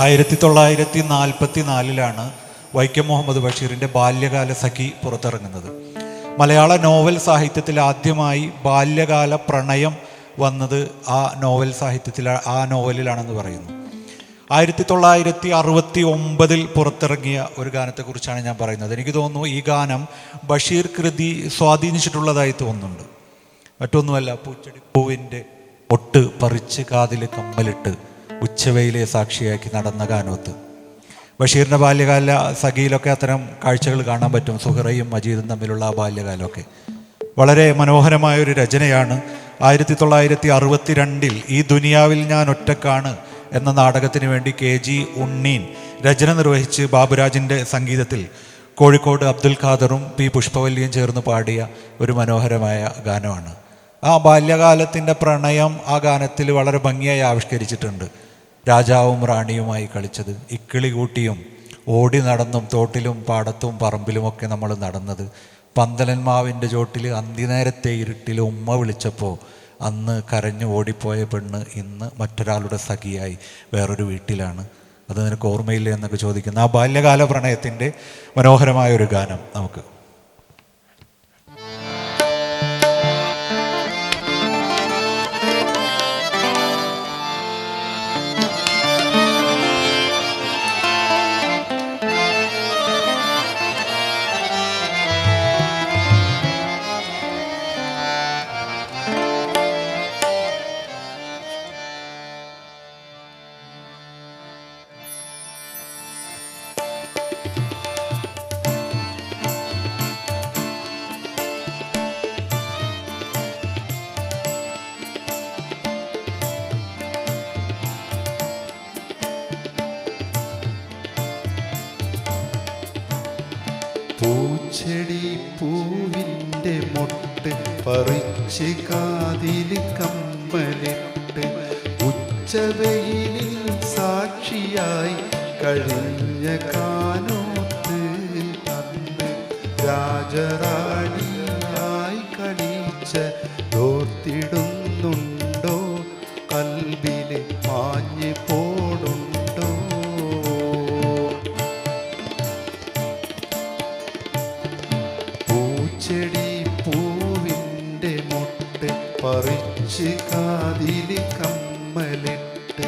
1944 വൈക്കം മുഹമ്മദ് ബഷീറിൻ്റെ ബാല്യകാല സഖി പുറത്തിറങ്ങുന്നത്. മലയാള നോവൽ സാഹിത്യത്തിൽ ആദ്യമായി ബാല്യകാല പ്രണയം വന്നത് ആ നോവലിലാണെന്ന് പറയുന്നു. 1969 പുറത്തിറങ്ങിയ ഒരു ഗാനത്തെക്കുറിച്ചാണ് ഞാൻ പറയുന്നത്. എനിക്ക് തോന്നുന്നു ഈ ഗാനം ബഷീർ കൃതി സ്വാധീനിച്ചിട്ടുള്ളതായി തോന്നുന്നുണ്ട്. മറ്റൊന്നുമല്ല, പൂച്ചെടിപ്പൂവിൻ്റെ ഒട്ട് പറിച്ച് കാതിൽ കമ്മലിട്ട് ഉച്ചവെയിലെ സാക്ഷിയാക്കി നടന്ന ഗാനോത്ത്. ബഷീറിൻ്റെ ബാല്യകാല സഖിയിലൊക്കെ അത്തരം കാഴ്ചകൾ കാണാൻ പറ്റും. സുഹറയും മജീദും തമ്മിലുള്ള ആ ബാല്യകാലമൊക്കെ വളരെ മനോഹരമായൊരു രചനയാണ്. 1962 ഈ ദുനിയാവിൽ ഞാൻ ഒറ്റക്കാണ് എന്ന നാടകത്തിന് വേണ്ടി KG ഉണ്ണീൻ രചന നിർവഹിച്ച് ബാബുരാജിൻ്റെ സംഗീതത്തിൽ കോഴിക്കോട് അബ്ദുൽ ഖാദറും P പുഷ്പവല്ലിയും ചേർന്ന് പാടിയ ഒരു മനോഹരമായ ഗാനമാണ്. ആ ബാല്യകാലത്തിൻ്റെ പ്രണയം ആ ഗാനത്തിൽ വളരെ ഭംഗിയായി ആവിഷ്കരിച്ചിട്ടുണ്ട്. രാജാവും റാണിയുമായി കളിച്ചത്, ഇക്കിളി കൂട്ടിയും ഓടി നടന്നും തോട്ടിലും പാടത്തും പറമ്പിലുമൊക്കെ നമ്മൾ നടന്നത്, പന്തലന്മാവിൻ്റെ ചോട്ടിൽ അന്തിനേരത്തെ ഇരുട്ടിൽ ഉമ്മ വിളിച്ചപ്പോൾ അന്ന് കരഞ്ഞു ഓടിപ്പോയ പെണ്ണ് ഇന്ന് മറ്റൊരാളുടെ സഖിയായി വേറൊരു വീട്ടിലാണ്, അത് നിനക്ക് ഓർമ്മയില്ലേ എന്നൊക്കെ ചോദിക്കുന്ന ആ ബാല്യകാല പ്രണയത്തിൻ്റെ മനോഹരമായൊരു ഗാനം നമുക്ക് പൂച്ചെടി പൂവിൻ്റെ മൊട്ട് പറിച്ച് കാതിൽ കമ്മലിട്ട് ഉച്ചവെയിലിൽ സാക്ഷിയായി കഴിഞ്ഞ കാനോത്ത് അന്ന് രാജറാണിയായി കളിച്ച തോർത്തിടുന്നുണ്ടോ കൽബില് മാഞ്ഞ് പോടുണ്ടോ? പൂച്ചെടി പൂവിൻ്റെ മൊട്ട് പറിച്ച് കാതിൽ കമ്മലിട്ട്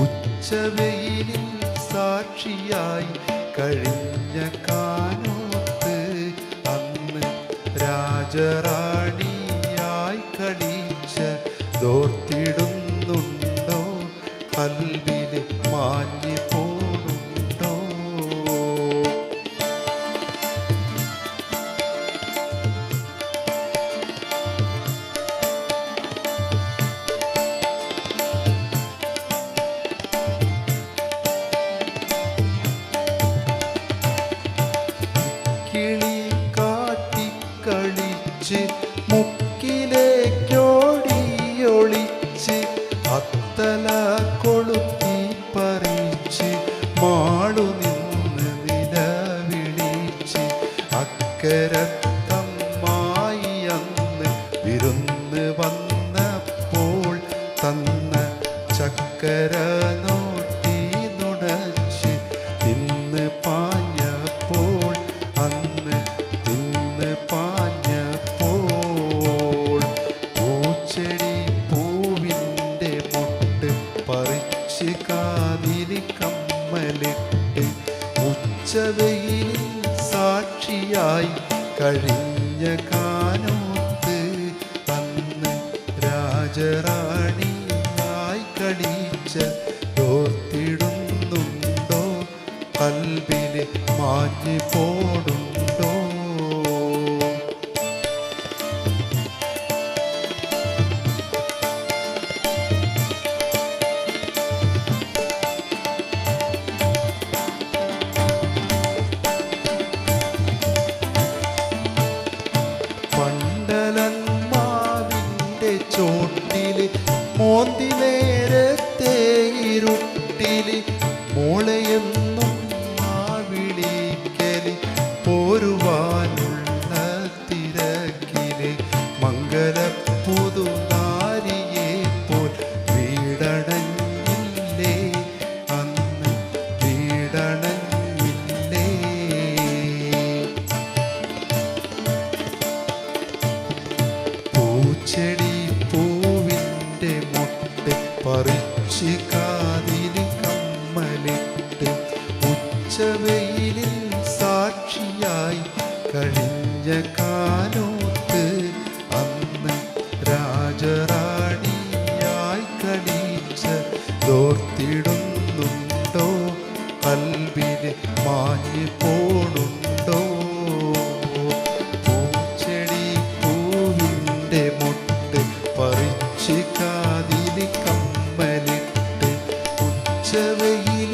ഉച്ചവെയിലിൽ സാക്ഷിയായി കഴിഞ്ഞ കാനോത്ത് അന്ന് രാജറാണിയായി കളിച്ച തോർത്തിടുന്നുണ്ടോ കൽബില് മാഞ്ഞ് പോടുണ്ടോ? കിളി കാട്ടിക്കളിച്ച് മുക്കിലേക്കോടിയൊളിച്ച് അത്തല കൊളുത്തി പറിച്ച് മാളു നിന്ന് നിലവിളിച്ച് അക്കരത്തമ്മായി അന്ന് വിരുന്ന് വന്നപ്പോൾ തന്ന ചക്കര നോട്ടി നുടച്ച് തിന്ന് പാഞ്ഞപ്പോൾ അന്ന് തിന്ന് പാഞ്ഞപ്പോൾ പൂച്ചെടി പൂവിൻ്റെ മൊട്ട് പറിച്ച് കാതിൽ കമ്മലിട്ട് ഉച്ചവെയിലിൽ സാക്ഷിയായി കഴിഞ്ഞ കാനോത്ത് അന്ന് രാജറാണിയായി കളിച്ച തോർത്തിടുന്നുണ്ടോ കൽബില് മാഞ്ഞ് പോടുണ്ടോ? പണ്ടലന്മാവിൻ്റെ ചോട്ടില് മോന്തി നേരത്തെ ഇരുട്ടില് മോളെയെന്നും ആ വിളിക്കല് പോര ഉച്ചവെയിലിൽ സാക്ഷിയായി കഴിഞ്ഞ കാലോത്ത് അന്ന് രാജറാണിയായി കളിച്ച തോർത്തിടുന്നുണ്ടോ കൽബിന് മാഞ്ഞു പോണുണ്ടോ പൂച്ചെടി പൂവിൻ്റെ മുട്ട് പറിച്ച് കാതിന് കമ്മലിട്ട് ഉച്ചവെയിൽ